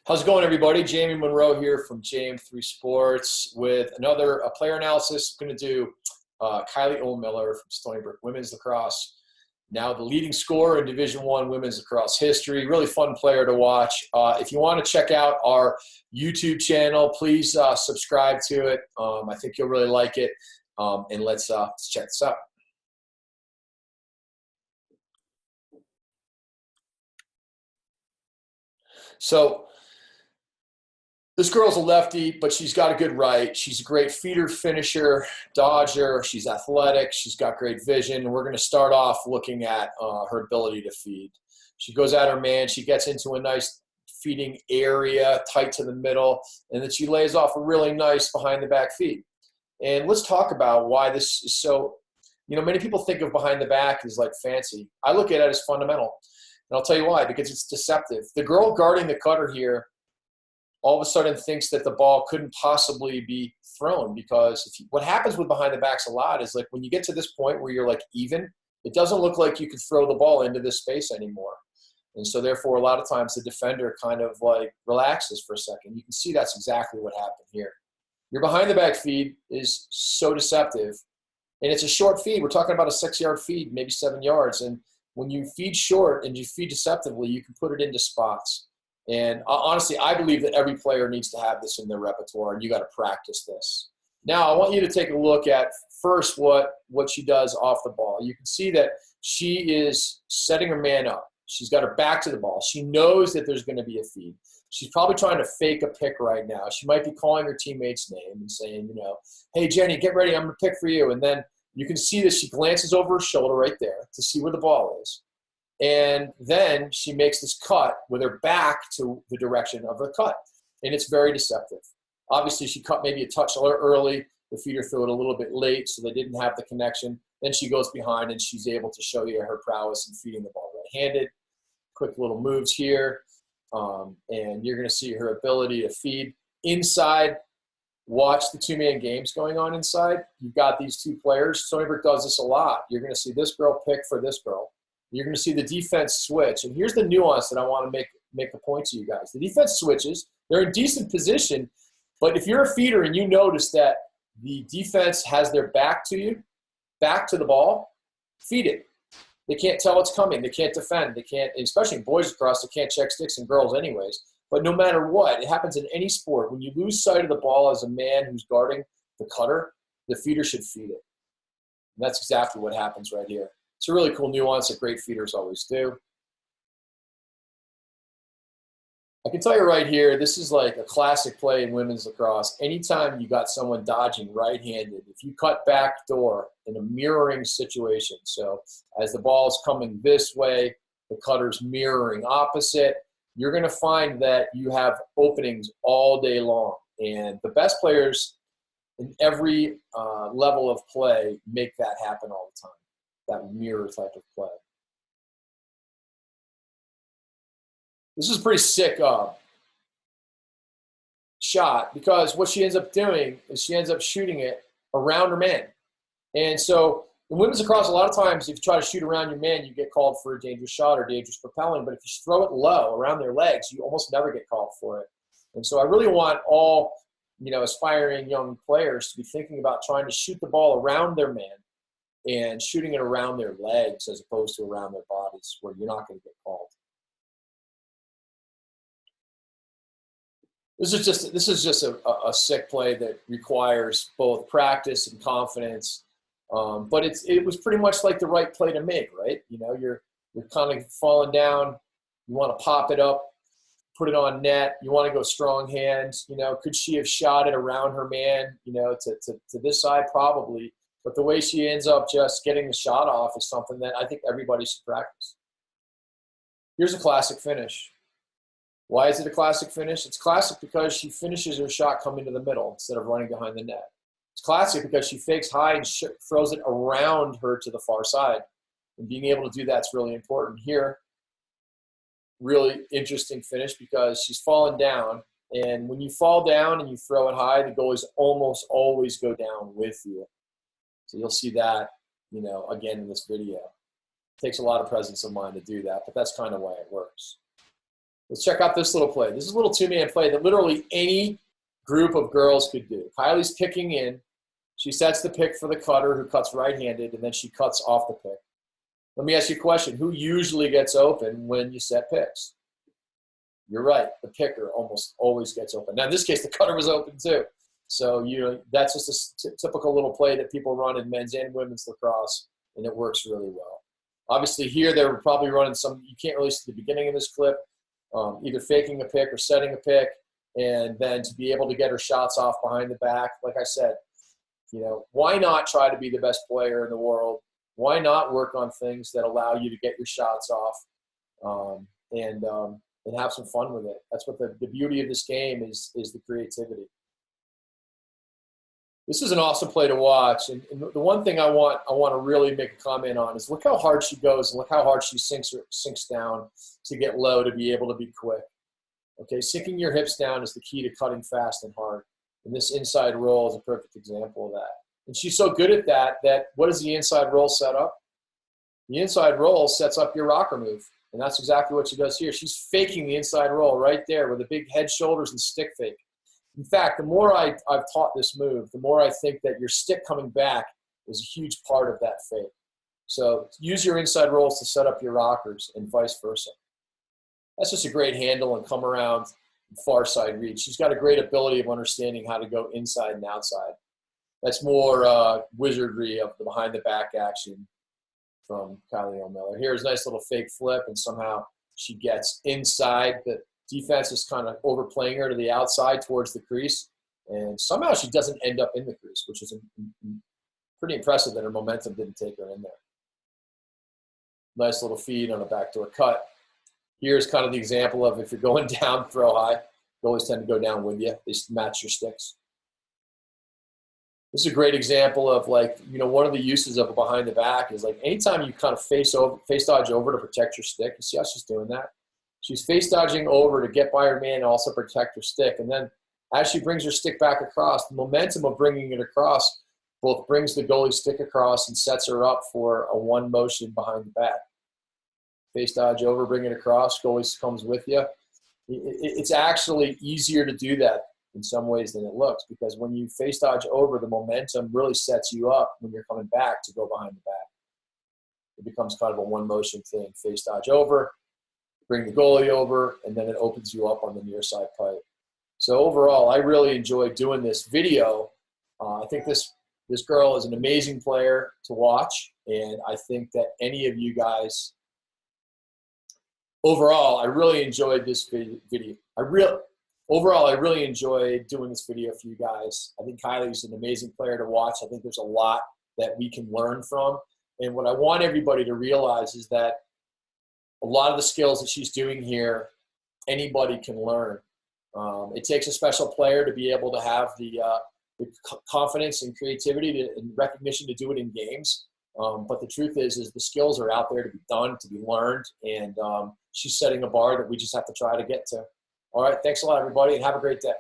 How's it going, everybody? Jamie Monroe here from JM3 Sports with another player analysis. I'm going to do Kylie Ohlmiller from Stony Brook Women's Lacrosse. Now the leading scorer in Division I women's lacrosse history. Really fun player to watch. If you want to check out our YouTube channel, please subscribe to it. I think you'll really like it. And let's check this out. So this girl's a lefty, but she's got a good right. She's a great feeder, finisher, dodger. She's athletic. She's got great vision. And we're going to start off looking at her ability to feed. She goes at her man. She gets into a nice feeding area, tight to the middle, and then she lays off a really nice behind-the-back feed. And let's talk about why this is so, many people think of behind the back as like fancy. I look at it as fundamental. And I'll tell you why, because it's deceptive. The girl guarding the cutter here all of a sudden thinks that the ball couldn't possibly be thrown, because what happens with behind the backs a lot is like when you get to this point where you're like even, it doesn't look like you could throw the ball into this space anymore. And so therefore a lot of times the defender kind of like relaxes for a second. You can see that's exactly what happened here. Your behind the back feed is so deceptive, and it's a short feed. We're talking about a 6-yard feed, maybe 7 yards. And when you feed short and you feed deceptively, you can put it into spots. And honestly, I believe that every player needs to have this in their repertoire, and you got to practice this. Now, I want you to take a look at first what she does off the ball. You can see that she is setting her man up. She's got her back to the ball. She knows that there's going to be a feed. She's probably trying to fake a pick right now. She might be calling her teammate's name and saying, hey, Jenny, get ready. I'm going to pick for you. And then you can see that she glances over her shoulder right there to see where the ball is. And then she makes this cut with her back to the direction of her cut. And it's very deceptive. Obviously, she cut maybe a touch early. The feeder threw it a little bit late, so they didn't have the connection. Then she goes behind, and she's able to show you her prowess in feeding the ball right-handed. Quick little moves here. And you're going to see her ability to feed inside. Watch the two-man games going on inside. You've got these two players. Stony Brook does this a lot. You're going to see this girl pick for this girl. You're going to see the defense switch. And here's the nuance that I want to make a point to you guys. The defense switches. They're in decent position. But if you're a feeder and you notice that the defense has their back to you, back to the ball, feed it. They can't tell it's coming. They can't defend. They can't, especially in boys across, they can't check sticks, and girls anyways. But no matter what, it happens in any sport. When you lose sight of the ball as a man who's guarding the cutter, the feeder should feed it. And that's exactly what happens right here. It's a really cool nuance that great feeders always do. I can tell you right here, this is like a classic play in women's lacrosse. Anytime you got someone dodging right-handed, if you cut back door in a mirroring situation, so as the ball is coming this way, the cutter's mirroring opposite, you're going to find that you have openings all day long. And the best players in every level of play make that happen all the time. That mirror type of play. This is a pretty sick shot, because what she ends up doing is she ends up shooting it around her man. And so in women's lacrosse, a lot of times if you try to shoot around your man, you get called for a dangerous shot or dangerous propelling. But if you throw it low around their legs, you almost never get called for it. And so I really want all aspiring young players to be thinking about trying to shoot the ball around their man and shooting it around their legs as opposed to around their bodies, where you're not going to get called. This is just a sick play that requires both practice and confidence. But it was pretty much like the right play to make, right? You're kind of falling down. You want to pop it up, put it on net. You want to go strong hands. Could she have shot it around her man, to this side? Probably. But the way she ends up just getting the shot off is something that I think everybody should practice. Here's a classic finish. Why is it a classic finish? It's classic because she finishes her shot coming to the middle instead of running behind the net. It's classic because she fakes high and throws it around her to the far side. And being able to do that's really important here. Really interesting finish because she's fallen down. And when you fall down and you throw it high, the goalies almost always go down with you. So you'll see that, again in this video. It takes a lot of presence of mind to do that, but that's kind of why it works. Let's check out this little play. This is a little two-man play that literally any group of girls could do. Kylie's picking in. She sets the pick for the cutter who cuts right-handed, and then she cuts off the pick. Let me ask you a question. Who usually gets open when you set picks? You're right. The picker almost always gets open. Now, in this case, the cutter was open too. So, that's just a typical little play that people run in men's and women's lacrosse, and it works really well. Obviously, here they were probably running some – you can't really see the beginning of this clip, either faking a pick or setting a pick, and then to be able to get her shots off behind the back. Like I said, why not try to be the best player in the world? Why not work on things that allow you to get your shots off and have some fun with it? That's what the beauty of this game is the creativity. This is an awesome play to watch, and the one thing I want to really make a comment on is look how hard she goes and look how hard she sinks down to get low to be able to be quick. Okay, sinking your hips down is the key to cutting fast and hard, and this inside roll is a perfect example of that. And she's so good at that what does the inside roll set up? The inside roll sets up your rocker move, and that's exactly what she does here. She's faking the inside roll right there with a big head, shoulders, and stick fake. In fact, the more I've taught this move, the more I think that your stick coming back is a huge part of that fake. So use your inside rolls to set up your rockers and vice versa. That's just a great handle and come around far side reach. She's got a great ability of understanding how to go inside and outside. That's more wizardry of the behind the back action from Kylie Ohlmiller. Here's a nice little fake flip, and somehow she gets inside. The defense is kind of overplaying her to the outside towards the crease, and somehow she doesn't end up in the crease, which is pretty impressive that her momentum didn't take her in there. Nice little feed on a backdoor cut. Here's kind of the example of if you're going down, throw high. Goalies tend to go down with you. They match your sticks. This is a great example of one of the uses of a behind the back is anytime you kind of face dodge over to protect your stick. You see how she's doing that? She's face dodging over to get by her man and also protect her stick. And then as she brings her stick back across, the momentum of bringing it across both brings the goalie stick across and sets her up for a one motion behind the back. Face dodge over, bring it across, goalie comes with you. It's actually easier to do that in some ways than it looks, because when you face dodge over, the momentum really sets you up when you're coming back to go behind the back. It becomes kind of a one motion thing. Face dodge over, bring the goalie over, and then it opens you up on the near side pipe. So overall, I really enjoyed doing this video. I think this girl is an amazing player to watch, and I think that any of you guys, overall, I really enjoyed this video. Overall, I really enjoyed doing this video for you guys. I think Kylie's an amazing player to watch. I think there's a lot that we can learn from. And what I want everybody to realize is that a lot of the skills that she's doing here, anybody can learn. It takes a special player to be able to have the confidence and creativity and recognition to do it in games. But the truth is the skills are out there to be done, to be learned, and she's setting a bar that we just have to try to get to. All right, thanks a lot, everybody, and have a great day.